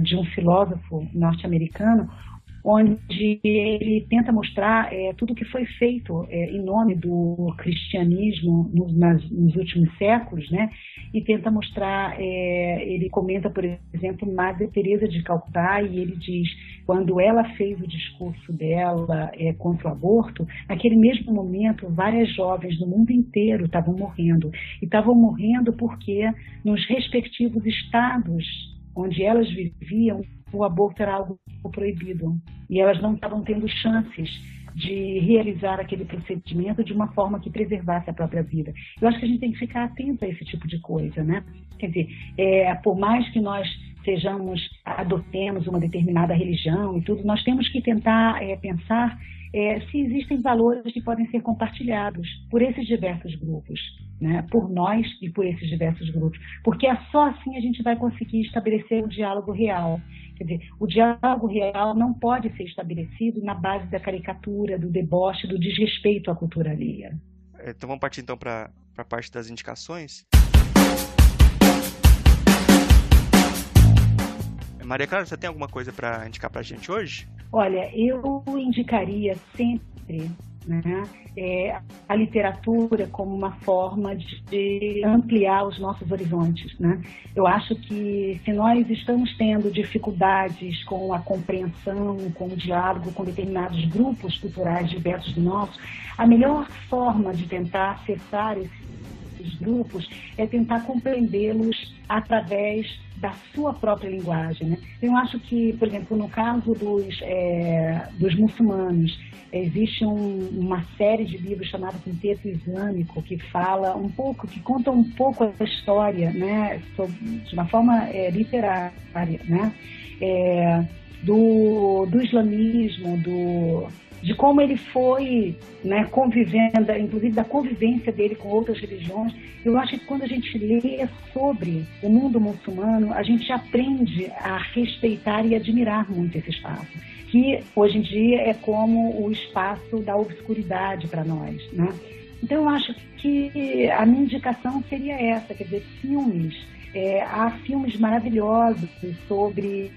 de um filósofo norte-americano, onde ele tenta mostrar tudo o que foi feito em nome do cristianismo nos últimos séculos, né? E tenta mostrar, ele comenta, por exemplo, Madre Teresa de Calcutá, e ele diz, quando ela fez o discurso dela contra o aborto, naquele mesmo momento, várias jovens do mundo inteiro estavam morrendo. E estavam morrendo porque nos respectivos estados onde elas viviam, o aborto era algo proibido. E elas não estavam tendo chances de realizar aquele procedimento de uma forma que preservasse a própria vida. Eu acho que a gente tem que ficar atento a esse tipo de coisa, né? Quer dizer, por mais que nós adotemos uma determinada religião e tudo, nós temos que tentar pensar se existem valores que podem ser compartilhados por esses diversos grupos, né? Por nós e por esses diversos grupos. Porque só assim a gente vai conseguir estabelecer um diálogo real. Quer dizer, o diálogo real não pode ser estabelecido na base da caricatura, do deboche, do desrespeito à cultura alheia. Então vamos partir então para a parte das indicações. Maria Clara, você tem alguma coisa para indicar para a gente hoje? Olha, eu indicaria sempre, né, a literatura como uma forma de ampliar os nossos horizontes, né? Eu acho que se nós estamos tendo dificuldades com a compreensão, com o diálogo com determinados grupos culturais diversos do nosso, a melhor forma de tentar acessar esses grupos é tentar compreendê-los através da sua própria linguagem, né? Eu acho que, por exemplo, no caso dos muçulmanos, existe uma série de livros chamada Quinteto Islâmico que fala um pouco, que conta um pouco a história, né, de uma forma literária, né, do islamismo, de como ele foi, né, convivendo, inclusive da convivência dele com outras religiões. Eu acho que quando a gente lê sobre o mundo muçulmano, a gente aprende a respeitar e admirar muito esse espaço, que hoje em dia é como o espaço da obscuridade para nós, né? Então eu acho que a minha indicação seria essa, quer dizer, filmes. Há filmes maravilhosos sobre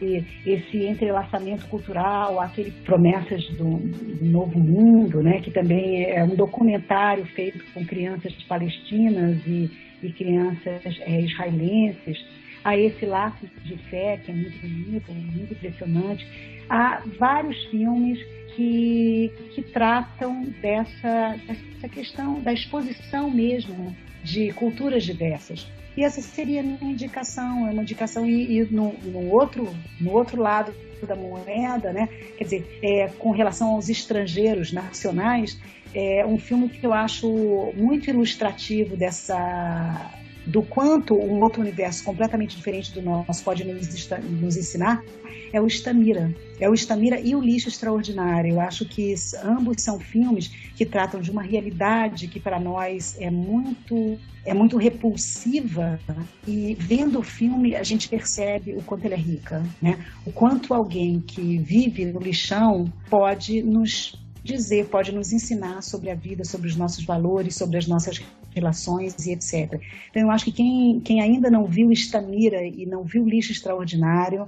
esse entrelaçamento cultural, aquele Promessas do Novo Mundo, né, que também é um documentário feito com crianças palestinas e crianças israelenses. Há esse Laços de Fé, que é muito bonito, muito impressionante. Há vários filmes que tratam dessa questão da exposição mesmo de culturas diversas. E essa seria a minha indicação, é uma indicação e no outro lado da moeda, né? Quer dizer, com relação aos estrangeiros nacionais, um filme que eu acho muito ilustrativo do quanto um outro universo completamente diferente do nosso pode nos ensinar, é o Estamira. É o Estamira e o Lixo Extraordinário. Eu acho que ambos são filmes que tratam de uma realidade que para nós é muito repulsiva, e vendo o filme a gente percebe o quanto ela é rica, né? O quanto alguém que vive no lixão pode nos dizer, pode nos ensinar sobre a vida, sobre os nossos valores, sobre as nossas relações e etc. Então eu acho que quem ainda não viu Estamira e não viu Lixo Extraordinário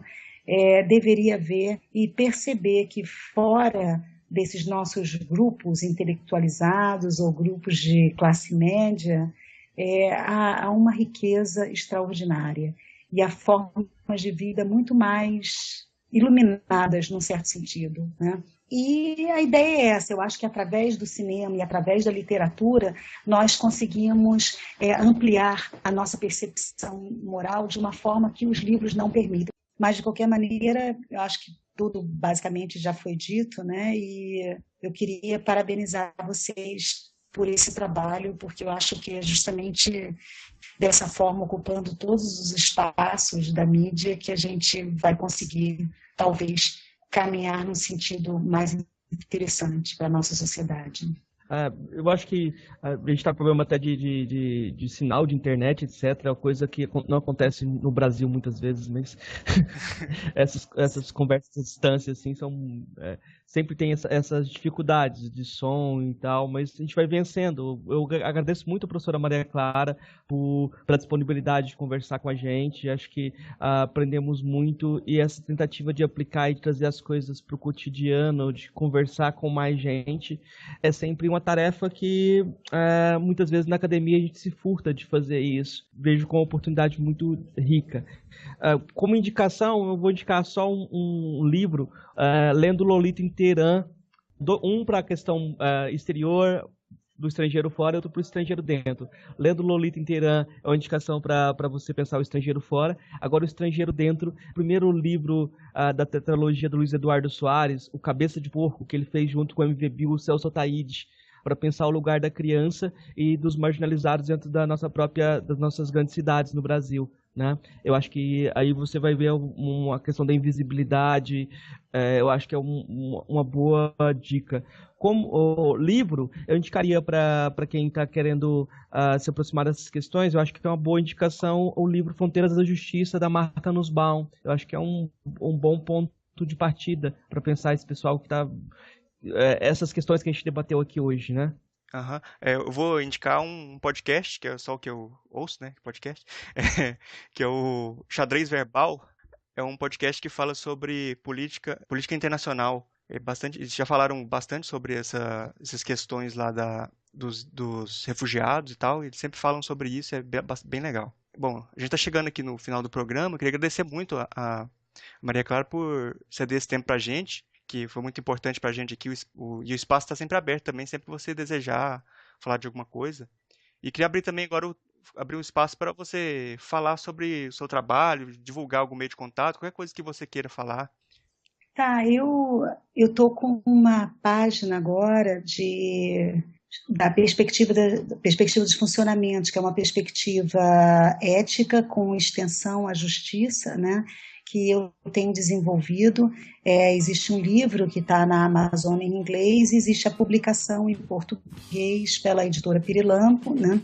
deveria ver e perceber que fora desses nossos grupos intelectualizados ou grupos de classe média, há uma riqueza extraordinária e há formas de vida muito mais iluminadas, num certo sentido, né? E a ideia é essa. Eu acho que através do cinema e através da literatura nós conseguimos ampliar a nossa percepção moral de uma forma que os livros não permitem. Mas, de qualquer maneira, eu acho que tudo basicamente já foi dito, né? E eu queria parabenizar vocês por esse trabalho, porque eu acho que é justamente dessa forma, ocupando todos os espaços da mídia, que a gente vai conseguir, talvez, caminhar num sentido mais interessante para a nossa sociedade. Eu acho que a gente está com problema até de sinal de internet, etc. É uma coisa que não acontece no Brasil muitas vezes, mas essas conversas à distância assim, sempre tem essas dificuldades de som e tal, mas a gente vai vencendo. Eu agradeço muito a professora Maria Clara pela disponibilidade de conversar com a gente. Acho que aprendemos muito, e essa tentativa de aplicar e trazer as coisas para o cotidiano, de conversar com mais gente, é sempre uma tarefa que muitas vezes na academia a gente se furta de fazer isso. Vejo como uma oportunidade muito rica. Como indicação, eu vou indicar só um livro, Lendo Lolita em Teherã, um para a questão exterior, do estrangeiro fora, e outro para o estrangeiro dentro. Lendo Lolita em Teherã é uma indicação para você pensar o estrangeiro fora. Agora, o estrangeiro dentro, o primeiro livro da tetralogia do Luiz Eduardo Soares, O Cabeça de Porco, que ele fez junto com o MV Bill, o Celso Ataíde, para pensar o lugar da criança e dos marginalizados dentro das nossas grandes cidades no Brasil, né? Eu acho que aí você vai ver uma questão da invisibilidade. Eu acho que é uma boa dica. Como o livro, eu indicaria para quem está querendo se aproximar dessas questões, eu acho que é uma boa indicação o livro Fronteiras da Justiça, da Martha Nussbaum. Eu acho que é um bom ponto de partida para pensar esse pessoal que está... essas questões que a gente debateu aqui hoje, né? Uhum. Eu vou indicar um podcast, que é só o que eu ouço, né? Podcast, que é o Xadrez Verbal. É um podcast que fala sobre política internacional. Eles já falaram bastante sobre essas questões lá dos refugiados e tal. Eles sempre falam sobre isso, é bem legal. Bom, a gente está chegando aqui no final do programa. Eu queria agradecer muito a Maria Clara por ceder esse tempo para a gente, que foi muito importante para a gente aqui, e o espaço está sempre aberto também, sempre que você desejar falar de alguma coisa. E queria abrir também agora abrir um espaço para você falar sobre o seu trabalho, divulgar algum meio de contato, qualquer coisa que você queira falar. Tá, eu estou com uma página agora da perspectiva dos funcionamentos, que é uma perspectiva ética com extensão à justiça, né? Que eu tenho desenvolvido. Existe um livro que está na Amazon em inglês, existe a publicação em português pela editora Pirilampo, né?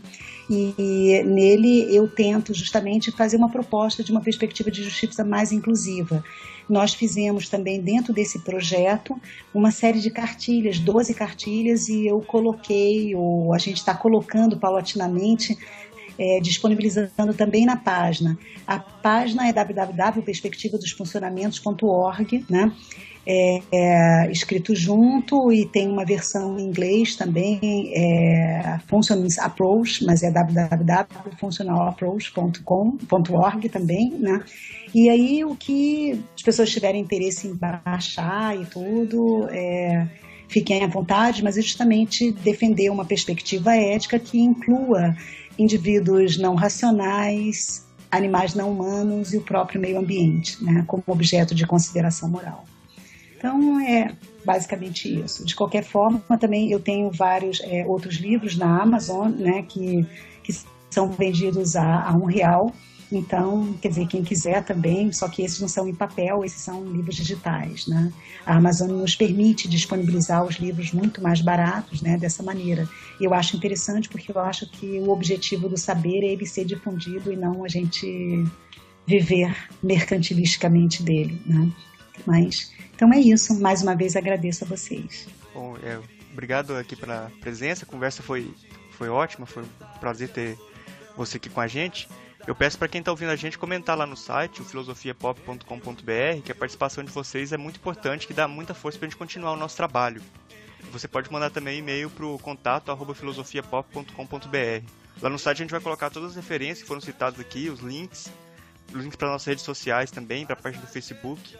E nele eu tento justamente fazer uma proposta de uma perspectiva de justiça mais inclusiva. Nós fizemos também dentro desse projeto uma série de cartilhas, 12 cartilhas, e eu coloquei, ou a gente está colocando paulatinamente, disponibilizando também na página. A página é www.perspectivadosfuncionamentos.org, né? Escrito junto, e tem uma versão em inglês também, Functionalist Approach, mas é www.functionalapproach.org também, né? E aí o que as pessoas tiverem interesse em baixar e tudo, fiquem à vontade, mas é justamente defender uma perspectiva ética que inclua indivíduos não racionais, animais não humanos e o próprio meio ambiente, né, como objeto de consideração moral. Então, é basicamente isso. De qualquer forma, também eu tenho vários outros livros na Amazon, né, que são vendidos a R$1. Então, quer dizer, quem quiser também, só que esses não são em papel, esses são livros digitais, né? A Amazon nos permite disponibilizar os livros muito mais baratos, né, dessa maneira. E eu acho interessante porque eu acho que o objetivo do saber é ele ser difundido e não a gente viver mercantilisticamente dele, né? Mas, então é isso. Mais uma vez agradeço a vocês. Bom, obrigado aqui pela presença. A conversa foi ótima, foi um prazer ter você aqui com a gente. Eu peço para quem está ouvindo a gente comentar lá no site, o filosofiapop.com.br, que a participação de vocês é muito importante, que dá muita força para a gente continuar o nosso trabalho. Você pode mandar também e-mail para o contato@filosofiapop.com.br. Lá no site a gente vai colocar todas as referências que foram citadas aqui, os links para nossas redes sociais também, para a página do Facebook.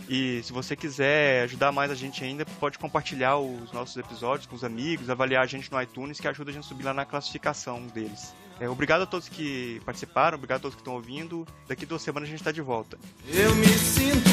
E se você quiser ajudar mais a gente ainda, pode compartilhar os nossos episódios com os amigos, avaliar a gente no iTunes, que ajuda a gente a subir lá na classificação deles. Obrigado a todos que participaram, obrigado a todos que estão ouvindo. Daqui 2 semanas a gente está de volta. Eu me sinto